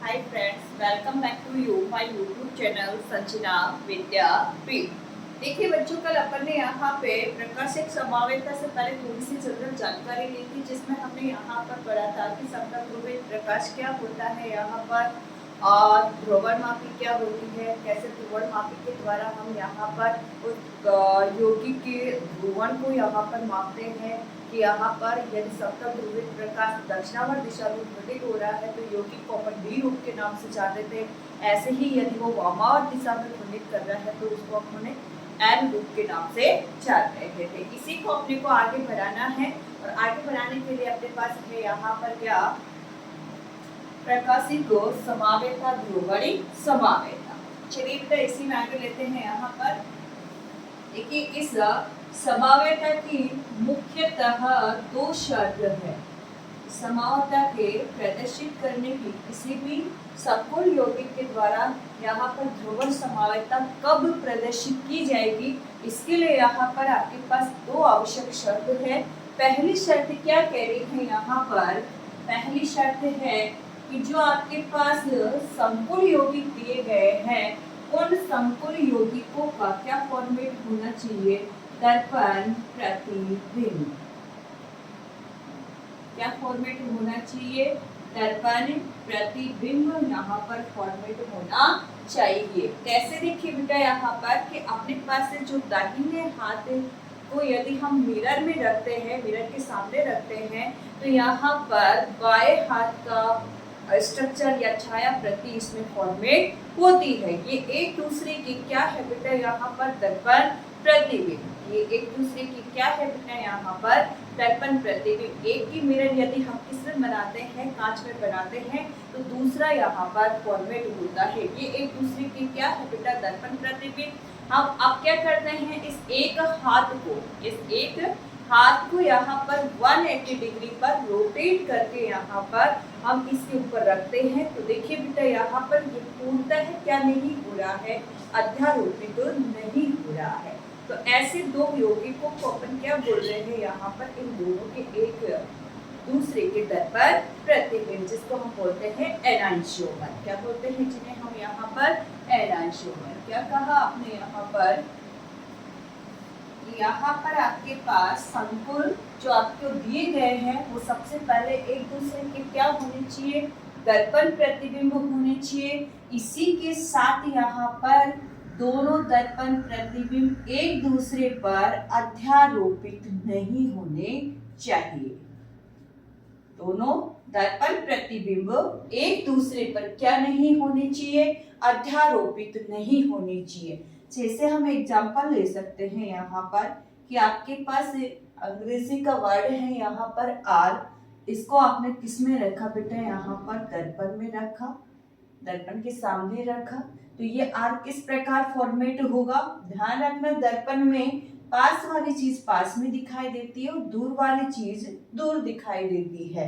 Hi friends, welcome back to you my YouTube channel Sanjana विद्यापीठ। देखिए बच्चों, कल अपन ने यहाँ पे प्रकाशिक समावेशता से पहले थोड़ी सी जनरल जानकारी ली थी, जिसमें हमने यहाँ पर पढ़ा था कि समतल प्रकाश क्या होता है यहाँ पर, और ध्रुवणमापी क्या होती है, कैसे ध्रुवणमापी के द्वारा हम यहाँ पर उस यौगिक के ध्रुवण को यहाँ पर मापते हैं कि यहाँ पर यदि समतल ध्रुवित प्रकाश दक्षिणावर्त दिशा में घटित हो रहा है तो यौगिक को अपन डी रूप के नाम से जानते थे। ऐसे ही यदि वो वामावर्त दिशा में घटित कर रहा है तो उसको अपने एन रूप के नाम से जान रहे थे। इसी को अपने को आगे बढ़ाना है, और आगे बढ़ाने के लिए अपने पास है यहाँ पर क्या, प्रकाशिक समावेशता ध्रुवणिक समावेशता। चलिए बेटा इसी में आगे लेते हैं। यहाँ पर देखिए इस समावेशता की मुख्यतः दो शर्त है। समावेशता के प्रदर्शित करने की किसी भी समकोण यौगिक के द्वारा यहाँ पर ध्रुवण समावेशता कब प्रदर्शित की जाएगी, इसके लिए यहाँ पर आपके पास दो आवश्यक शर्त है। पहली शर्त क्या कह रही है यहाँ पर, पहली शर्त है कि जो आपके पास समकोण यौगिक दिए गए हैं उन समकोण यौगिकों का क्या फॉर्मेट होना चाहिए, दर्पण प्रतिबिंब। क्या फॉर्मेट होना चाहिए, दर्पण प्रतिबिंब यहाँ पर फॉर्मेट होना चाहिए। कैसे देखिए बेटा यहाँ पर कि अपने पास से जो दाहिने हाथ को यदि हम मिरर में रखते हैं, मिरर के सामने रखते हैं, तो यहाँ पर बाएं हाथ का स्ट्रक्चर या छाया प्रति इसमें फॉर्मेट होती है। ये एक दूसरे की क्या है बेटा यहाँ पर, दर्पण प्रतिबिंब। ये एक दूसरे की क्या है बेटा यहाँ पर, दर्पण प्रतिबिंब। एक ही मिरर यदि हम किसमें बनाते हैं, कांच में बनाते हैं, तो दूसरा यहाँ पर फॉर्मेट होता है। ये एक दूसरे की क्या है बेटा, दर्पण प्रतिबिंब। हम अब क्या करते हैं, इस एक हाथ को यहाँ पर 180 डिग्री पर रोटेट करके यहाँ पर हम इसके ऊपर रखते हैं। तो देखिए बेटा यहाँ पर ये पूर्णतः क्या नहीं हो रहा है, अध्यारोपित तो नहीं हो रहा है। तो ऐसे दो यौगिकों को अपन क्या बोल रहे हैं यहाँ पर, इन दोनों के एक दूसरे के दर्पण प्रतिबिंब, जिसको हम बोलते हैं एनांशियोमर। क्या बोलते हैं जिन्हें हम यहाँ पर, एनांशियोमर। क्या कहा आपने यहाँ पर, यहाँ पर आपके पास संकुल जो आपको दिए गए हैं वो सबसे पहले एक दूसरे के क्या होने चाहिए, दर्पण प्रतिबिंब होने चाहिए। इसी के साथ यहाँ पर दोनों दर्पण प्रतिबिंब एक दूसरे पर अध्यारोपित नहीं होने चाहिए। दोनों दर्पण प्रतिबिंब एक दूसरे पर क्या नहीं होने चाहिए, अध्यारोपित नहीं होने चाहिए। जैसे हम एग्जांपल ले सकते हैं यहाँ पर कि आपके पास अंग्रेजी का वर्ड है यहाँ पर आर, इसको आपने किस में रखा बेटा, यहाँ पर दर्पण में रखा, दर्पण के सामने रखा। तो ये आर किस प्रकार फॉर्मेट होगा, ध्यान रखना, दर्पण में पास वाली चीज पास में दिखाई देती है और दूर वाली चीज दूर दिखाई देती है।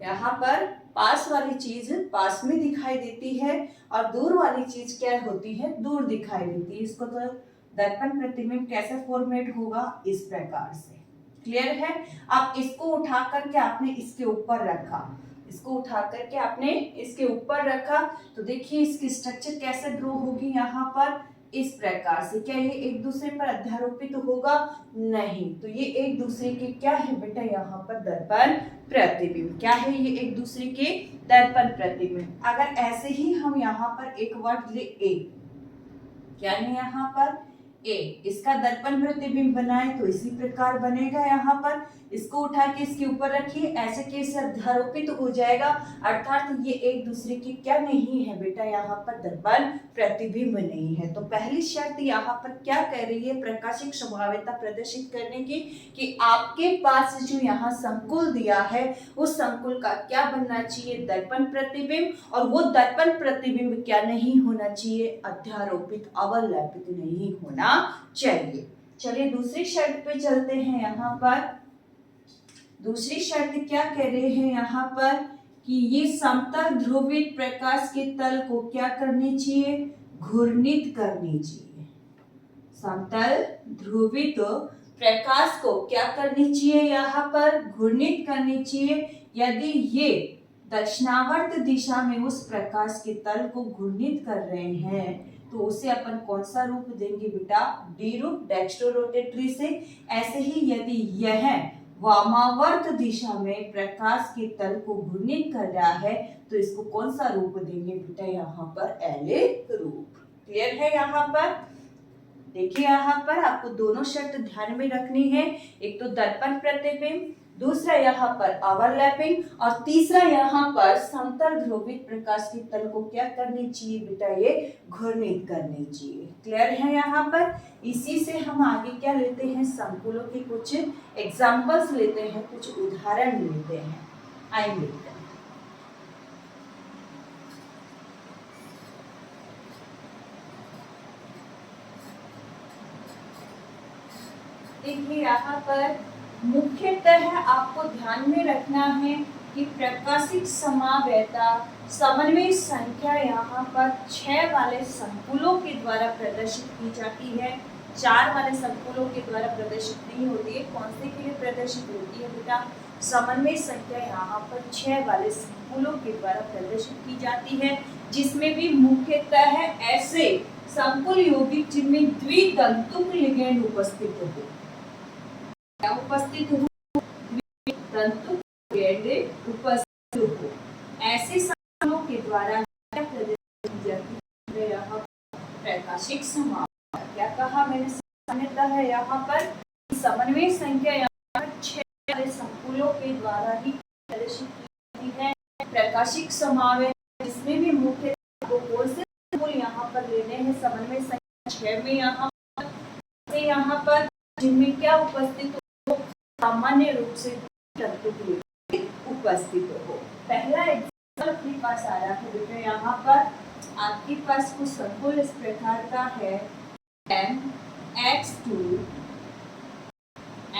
यहाँ पर पास वाली चीज पास में दिखाई देती है और दूर वाली चीज क्या होती है, दूर दिखाई देती है। इसको तो दर्पण प्रतिबिंब कैसे फॉर्मेट होगा, इस प्रकार से। क्लियर है। अब इसको उठा करके आपने इसके ऊपर रखा, इसको उठा करके आपने इसके ऊपर रखा, तो देखिए इसकी स्ट्रक्चर कैसे ड्रॉ होगी यहाँ पर, इस प्रकार से। क्या ये एक दूसरे पर अध्यारोपित होगा, नहीं। तो ये एक दूसरे के क्या है बेटा यहाँ पर, दर्पण प्रतिबिंब। क्या है ये, एक दूसरे के दर्पण प्रतिबिंब। अगर ऐसे ही हम यहाँ पर एक वर्ड ले ए, क्या है यहाँ पर ए, इसका दर्पण प्रतिबिंब बनाए तो इसी प्रकार बनेगा। यहाँ पर इसको उठा के इसके ऊपर रखिए, ऐसे कैसे अध्यारोपित हो जाएगा, अर्थात ये एक दूसरे की क्या नहीं है बेटा, यहाँ पर दर्पण प्रतिबिंब नहीं है। तो पहली शर्त यहाँ पर क्या कह रही है, प्रकाशिक संभाव्यता प्रदर्शित करने की, कि आपके पास जो यहाँ संकुल दिया है उस संकुल का क्या बनना चाहिए, दर्पण प्रतिबिंब, और वो दर्पण प्रतिबिंब क्या नहीं होना चाहिए, अध्यारोपित अवलंबित नहीं होना चाहिए। चलिए दूसरी शर्त पे चलते हैं। यहाँ पर दूसरी शर्त क्या कह रहे हैं यहाँ पर, कि ये समतल ध्रुवित प्रकाश के तल को क्या करनी चाहिए, घूर्णित करनी चाहिए। समतल ध्रुवित प्रकाश को क्या करनी चाहिए, यहाँ पर घूर्णित करनी चाहिए। यदि ये दक्षिणावर्त दिशा में उस प्रकाश के तल को घूर्णित कर रहे हैं, तो उसे अपन कौन सा रूप देंगे बेटा? डी रूप, डेक्स्ट्रोरोटेटरी से। ऐसे ही यदि यह वामावर्त दिशा में प्रकाश के तल को घूर्णित कर रहा है, तो इसको कौन सा रूप देंगे बेटा? यहाँ पर एले रूप। क्लियर है? यहाँ पर देखिए, यहाँ पर आपको दोनों शर्त ध्यान में रखनी है। एक तो दर्पण प्रतिबिंब, दूसरा यहाँ पर ओवरलैपिंग, और तीसरा यहाँ पर समतल ध्रुवित प्रकाश के तल को क्या करनी चाहिए बेटा? ये घूर्णित करनी चाहिए। क्लियर है? यहाँ पर इसी से हम आगे क्या लेते हैं? संकुलों के कुछ एग्जाम्पल्स लेते हैं, कुछ उदाहरण लेते हैं। आएंगे। देखिए, यहाँ पर मुख्यतः आपको ध्यान में रखना है कि प्रकाशिक समावेता समन्वय संख्या यहाँ पर 6 वाले संकुलों के द्वारा प्रदर्शित की जाती है, 4 वाले संकुलों के द्वारा प्रदर्शित नहीं होती है। कौन से के लिए प्रदर्शित होती है बेटा? समन्वय संख्या यहाँ पर 6 वाले संकुलों के द्वारा प्रदर्शित की जाती है, जिसमें भी मुख्यतः ऐसे संकुल यौगिक जिनमें द्वितंतुक लिगेंड उपस्थित हो। क्या उपस्थित हो? द्वितंतुक लिगेंड उपस्थित हो। ऐसे संकुलों के द्वारा क्या प्रदर्शित की जाती है? यहाँ प्रकाशिक समावेता। क्या कहा मैंने? सामान्यतः यहाँ पर समन्वय संख्या यहाँ पर 6 वाले संकुलों के द्वारा ही प्रदर्शित की जाती है। प्रकाशिक समावेता जिसमें भी मुख्य कौन से संकुल यहाँ पर लेने हैं? समन्वय संख्या 6 में यहाँ पर जिनमें क्या उपस्थित हो? सामान्य रूप से उपस्थित हो। पहला एग्जाम्पल अपने पास आ रहा है बेटा, यहाँ पर आपके पास कुछ संकुल इस प्रकार का है, MX2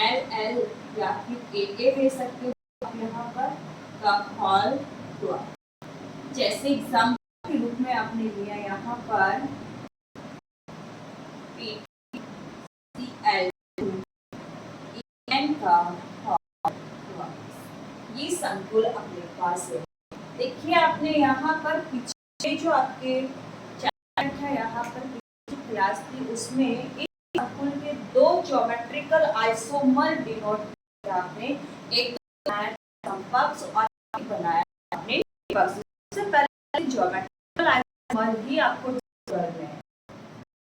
LL या फिर AA ले सकते हो आप यहाँ पर का हॉल 2। जैसे एग्जाम्पल के रूप में आपने लिया यहाँ पर का ये संकुल अपने पास है। देखिए, आपने यहाँ पर पीछे जो आपके था, यहाँ पर क्लास थी, उसमें एक संकुल के 2 ज्योमेट्रिकल आइसोमर डिनोट किया आपने। एक समपक्ष और बनाया आपने विपक्ष। सबसे पहले ज्योमेट्रिकल आइसोमर ही आपको करने हैं।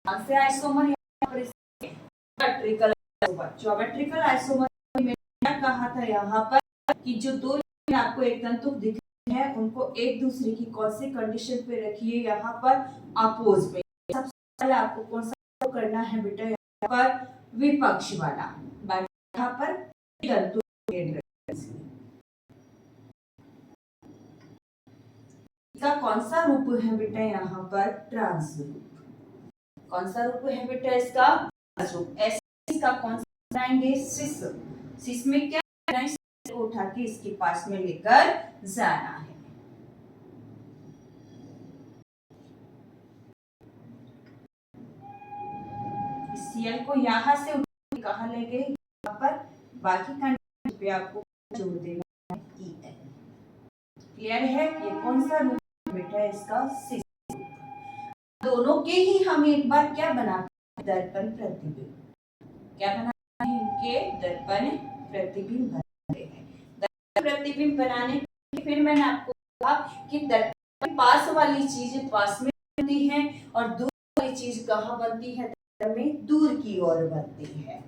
कौन से आइसोमर? यहाँ पर ज्योमेट्रिकल आइसोमर। ज्योमेट्रिकल आइसोमर में क्या कहा था यहाँ पर कि जो 2 आपको एक तंतु दिख रहे हैं, उनको एक दूसरे की कौन सी कंडीशन पे रखिए? यहाँ पर अपोज पे। सबसे पहले आपको कौन सा करना है बेटा? यहाँ पर विपक्ष वाला। यहाँ पर तंतु इसका कौन सा रूप है बेटा? यहाँ पर ट्रांस रूप। कौन सा रूप है बेटा इसका? रूप। ऐसे इसका कौन सा बनाएंगे? सिस। सिस में क्या उठा के इसके पास में लेकर जाना है। Cl को यहाँ से उठा के कहाँ ले गए? यहाँ पर बाकी कंडीशन पे आपको जोड़ देना है En। क्लियर है? ये कौन सा रूप बेटा इसका? सिस। दोनों के ही हम एक बार क्या बनाते हैं? दर्पण प्रतिबिंब। क्या बनाते हैं? इनके दर्पण प्रतिबिंब बनाते हैं। प्रतिबिंब बनाने के फिर मैंने आपको कहा कि दर्पण पास वाली चीज पास में बनती है और दूर वाली चीज कहाँ बनती है? दर्पण में दूर की ओर बनती है।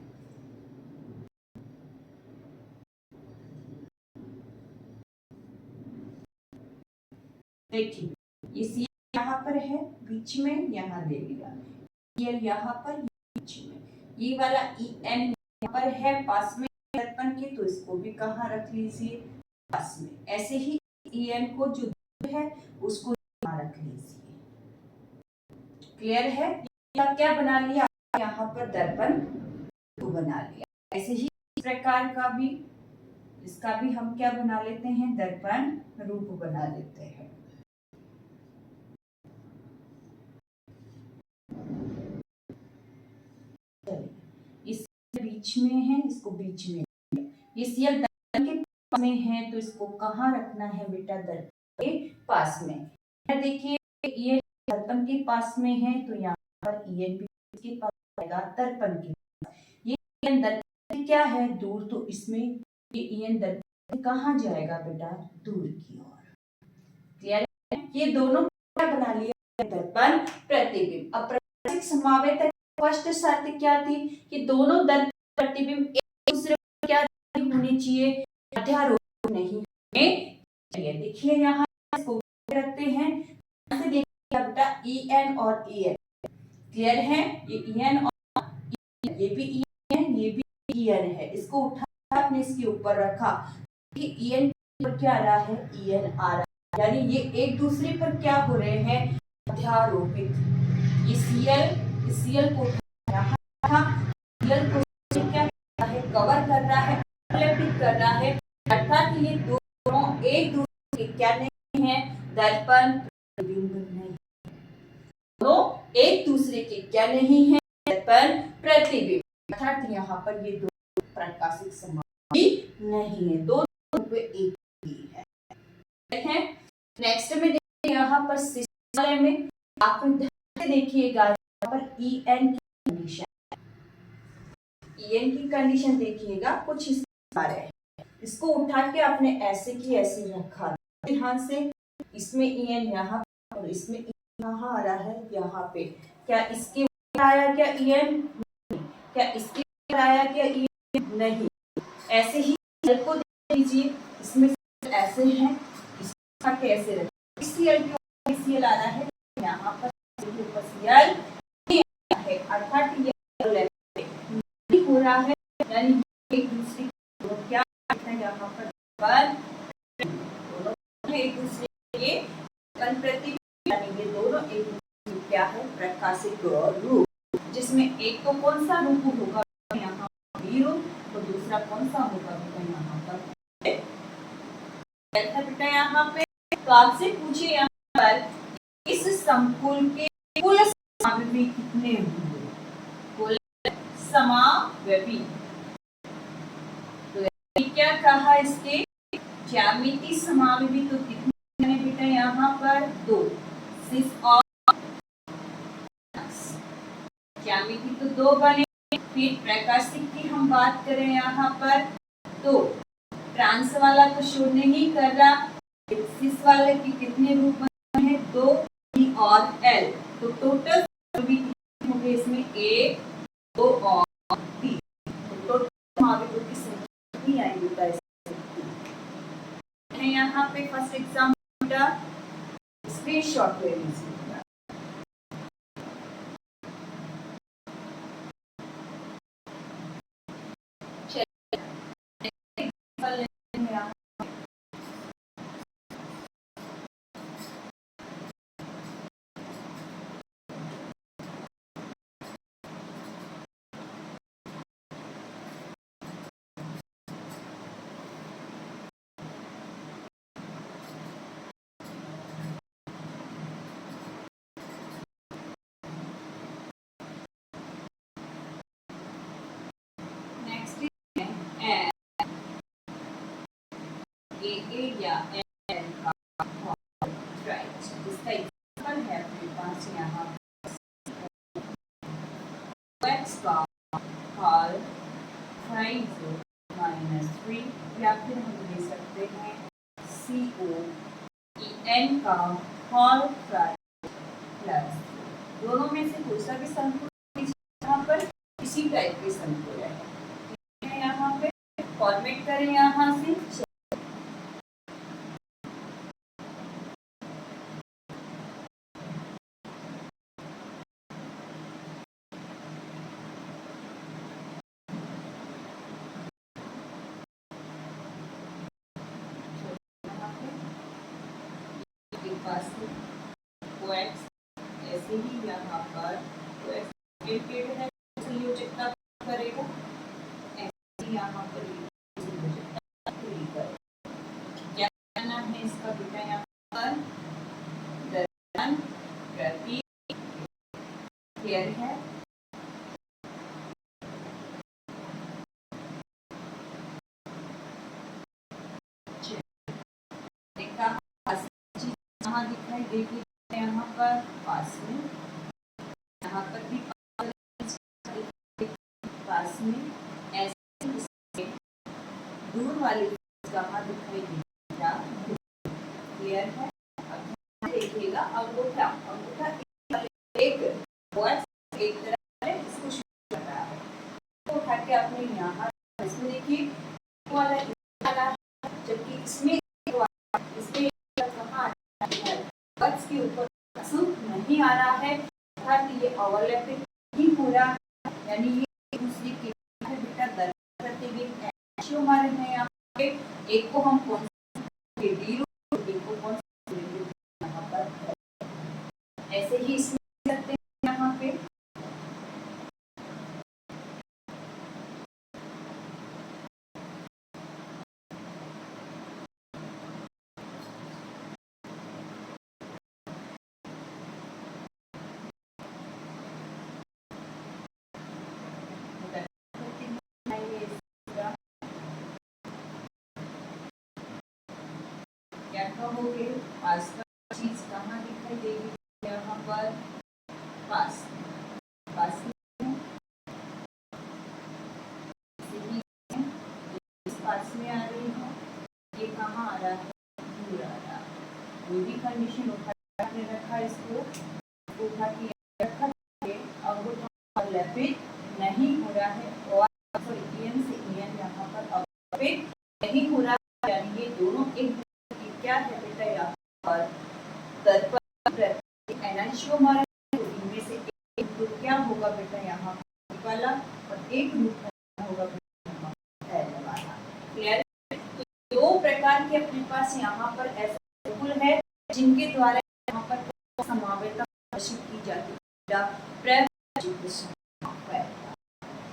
देखिए, ये सी यहाँ पर है, बीच में यहाँ ले लिया, ये यहाँ पर बीच में, ये वाला En यहाँ पर है पास में दर्पण के, तो इसको भी कहाँ रख लीजिए? पास में। ऐसे ही En को जो दूर है उसको यहाँ रख लीजिए। क्लियर है? क्या बना लिया? यहाँ पर दर्पण बना लिया। ऐसे ही इस प्रकार का भी, इसका भी हम क्या बना लेते हैं? दर्पण रूप बना लेते हैं। इस बीच में है, इसको बीच में, ये Cl में है तो इसको कहाँ रखना है बेटा, दर्पण के पास में। देखिए ये दर्पण के पास में है तो यहाँ पर ईएन भी इसके पास आएगा, दर्पण के पास। ये ईएन दर्पण क्या है, दूर, तो इसमें ये ईएन दर्पण कहाँ जाएगा बेटा, दूर की ओर। क्लियर है? ये दोनों क्या बना लिया, दर्पण प्रतिबिंब। अब प्राकृतिक समावेत फर्स्ट शर्त क्या थी कि दोनों दर्पण प्रतिबिंब एक दूसरे को क्या होने चाहिए, अध्यारोपित नहीं होने चाहिए। देखिए यहाँ इसको रखते हैं, ऐसे देखिए बेटा EN और EN क्लियर है, ये EN और EN, ये भी EN है, ये भी EN है। इसको उठा आपने इसके ऊपर रखा कि EN पर क्या आ रहा है, EN आ रहा है, यानी ये एक दूसरे पर क्या हो रहे हैं, अध्यारोपित। ये Cl को यहाँ रखा, Cl को क्या है, कवर कर रहा है, ओवरलैपिंग कर रहा है, अर्थात ये दोनों एक दूसरे के क्या नहीं है, दर्पण प्रतिबिंब नहीं, दोनों एक दूसरे के क्या नहीं है, दर्पण प्रतिबिंब। अर्थात यहाँ पर ये दो प्राकाशिक समाधि नहीं है, दोनों पे एक ही है। नेक्स्ट में देखिए यहाँ पर शिष्टालय में आप ध्यान से देखिएगा, यहाँ पर EN की कंडीशन, EN की कंडीशन देखिएगा कुछ इस तरह है। इसको उठा के आपने ऐसे की ऐसे रखा ध्यान से, इसमें EN यहाँ और इसमें यहाँ आ रहा है, यहाँ पे क्या इसके ऊपर आया क्या EN, क्या इसके ऊपर आया क्या EN, नहीं। ऐसे ही Cl को देख लीजिए, इसमें ऐसे है, इसका कैसे रखें, Cl के ऊपर Cl आ रहा है, यहाँ पर ऊपर Cl है, अर्थात ये नहीं हो रहा है, यानी एक दूसरे को क्या है, यहाँ पर दोनों एक दूसरे के प्रतिबिंब, यानी ये दोनों एक दूसरे क्या है, प्रकाशिक रूप, जिसमें एक तो कौन सा रूप होगा यहाँ बी रूप, तो दूसरा कौन सा होगा बेटा यहाँ पर बेटा यहाँ पे। तो आपसे पूछे यहाँ पर इस संकुल के कुल समावयवी कितने हुए, कुल समावयवी, तो क्या कहा इसके ज्यामिति समावयवी, तो कितने बने बेटा यहाँ पर, दो, सिस और ज्यामिति तो दो बने। फिर प्रकाशिक की हम बात करें यहाँ पर, तो ट्रांस वाला तो शो नहीं कर रहा, सिस वाले के कितने रूप बने हैं, दो, E और L, तो टोटल हो गए इसमें 1, 2 और 3, तो टोटल समावयवों की संख्या कितनी आएगी है यहाँ पे। फर्स्ट एग्जाम्पल का स्क्रीनशॉट ले लीजिए। AA या L का राइट, इसका एग्जांपल है अपने पास यहाँ x का हॉल 5-3, या फिर हम ले सकते हैं COEN का हॉल 5+, दोनों में से कोई सा भी संकुल यहाँ पर इसी टाइप के संकुल है। यहाँ पे फॉर्मेट करें यहाँ से, कोएक्स ऐसे ही यहाँ पर कोएक्स है, संयोजकता करेगा, ऐसे यहाँ पर संयोजकता पूरी करेगा। क्या करना है इसका बेटा, यहाँ पर दर्पण प्रतिबिंब क्लियर है। यहाँ दिखाई देगी, यहाँ पर पास में, यहाँ पर भी पास में, ऐसे दूर वाली कहाँ दिखाई देगी, क्लियर है। अब देखिएगा अंगूठा, अंगूठा एक एक तरफ है, इसको शुरू कर रहा है, तो उठा के अपने यहाँ इसमें देखिए वाला जबकि इसमें कहाँ बक्स के ऊपर नहीं आ रहा है, अर्थात ये ओवरलैपिंग नहीं हो रहा, यानी ये दूसरी की बेटा दर्पण प्रतिबिंब ऐसे हमारे हैं यहाँ पे, एक को हम कौन से एक को कौन से यहाँ पर, ऐसे ही इसमें करते हैं यहाँ पे। क्या कहोगे, पास का चीज कहाँ दिखाई देगी, यहाँ पर पास, पास में, पास में आ रही है, ये कहाँ आ रहा है, दूर आ रहा है, कोई भी कंडीशन उठा के रखा, इसको उठा के रखा, अंगूठा लेपित नहीं हो रहा है, और ईएन से ईएन यहाँ पर अवलेपित नहीं हो रहा है, यानी ये दोनों एक क्या है बेटा, यहाँ पर दर्पण एनांशियोमार, इनमें से एक ग्रुप क्या होगा बेटा, यहाँ वाला, और एक ग्रुप होगा पहले वाला, क्लियर। तो दो प्रकार के अपने पास यहाँ पर ऐसे सर्कुल है जिनके द्वारा यहाँ पर समावेता प्रदर्शित की जाती है,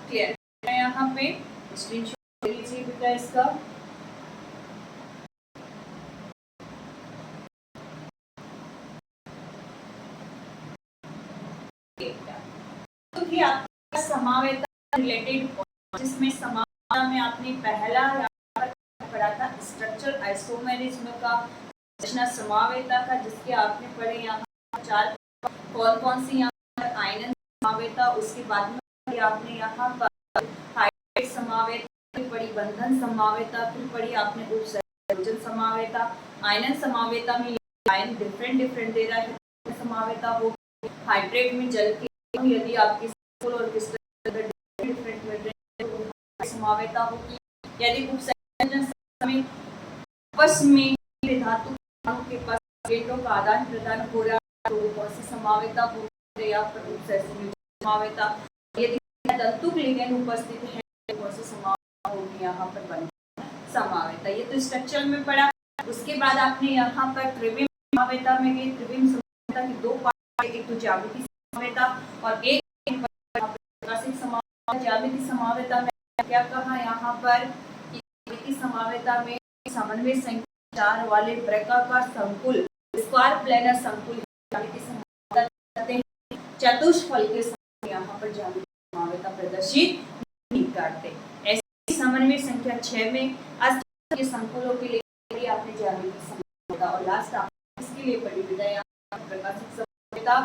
क्लियर है। यहाँ पे स्क्रीनशॉट ले लीजिए बेटा इसका। तो कि आपका समावेता रिलेटेड, जिसमें समावेता में आपने पहला पढ़ा था स्ट्रक्चर आइसोमेरिज्म का, रचना समावेता का, जिसके आपने पढ़े यहाँ चार कौन कौन सी यहाँ पर आयनन समावेता, उसके बाद में आपने यहाँ पर हाइड्रेट समावेता, फिर पढ़ी बंधन समावेता, फिर पढ़ी आपने उपसंयोजन समावेता। आयनन समावेता में आयन डिफरेंट डिफरेंट दे रहा है, समावेता हो, हाइड्रेट में जल के यदि आपके और क्रिस्टल डिफरेंट समावेता होगी, यदि उपसंयोजन में आपस में धातु के पास इलेक्ट्रॉनों का आदान प्रदान हो रहा है, तो वो कौन सी समावेता होगी, या फिर उपसंयोजन समावेता। यदि तंतु लिगैंड उपस्थित है तो कौन सी समावेता होगी, यहाँ पर बंधन समावेता। ये तो स्ट्रक्चर में पढ़ा। उसके बाद आपने यहाँ पर त्रिविम समावेता में गई, त्रिविम समावेता की दो पार्ट, एक तो ज्यामितीय समावेता और एक प्रकाशिक समावेता। ज्यामितीय समावेता में क्या कहा, यहाँ पर ज्यामितीय समावेता में समन्वय संख्या 4 वाले वृत्ताकार संकुल, स्क्वायर प्लेनर संकुल ज्यामितीय समावेता कहते हैं। चतुष्फल के साथ यहाँ पर ज्यामितीय समावेता प्रदर्शित नहीं करते। ऐसे समन्वय संख्या 6 में अष्टक के संकुलों के लिए आपने ज्यामितीय समावेता, और लास्ट आप इसके लिए पढ़ी बेटा यहाँ प्रकाशिक समावेता,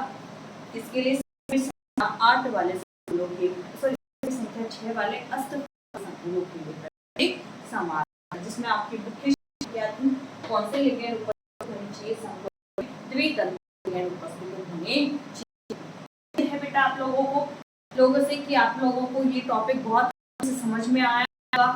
इसके लिए 8 वाले संकुलों के, संख्या 6 वाले अष्टक संकुलों के लिए समावेता, जिसमें आपकी मुख्य कौन से लिगैंड उपस्थित होने चाहिए, संकुल द्वितंतु लिगैंड उपस्थित होने चाहिए है बेटा। आप लोगों से कि आप लोगों को ये टॉपिक बहुत समझ में आया होगा।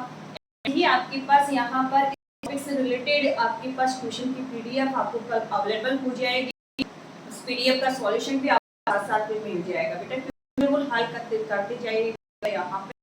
यही आपके पास यहाँ पर टॉपिक से रिलेटेड आपके पास क्वेश्चन की पीडीएफ आपको कल अवेलेबल हो जाएगी। उस पीडीएफ का सॉल्यूशन भी आपको साथ में मिल जाएगा बेटा, बिल्कुल हल करते जाइए यहाँ पे।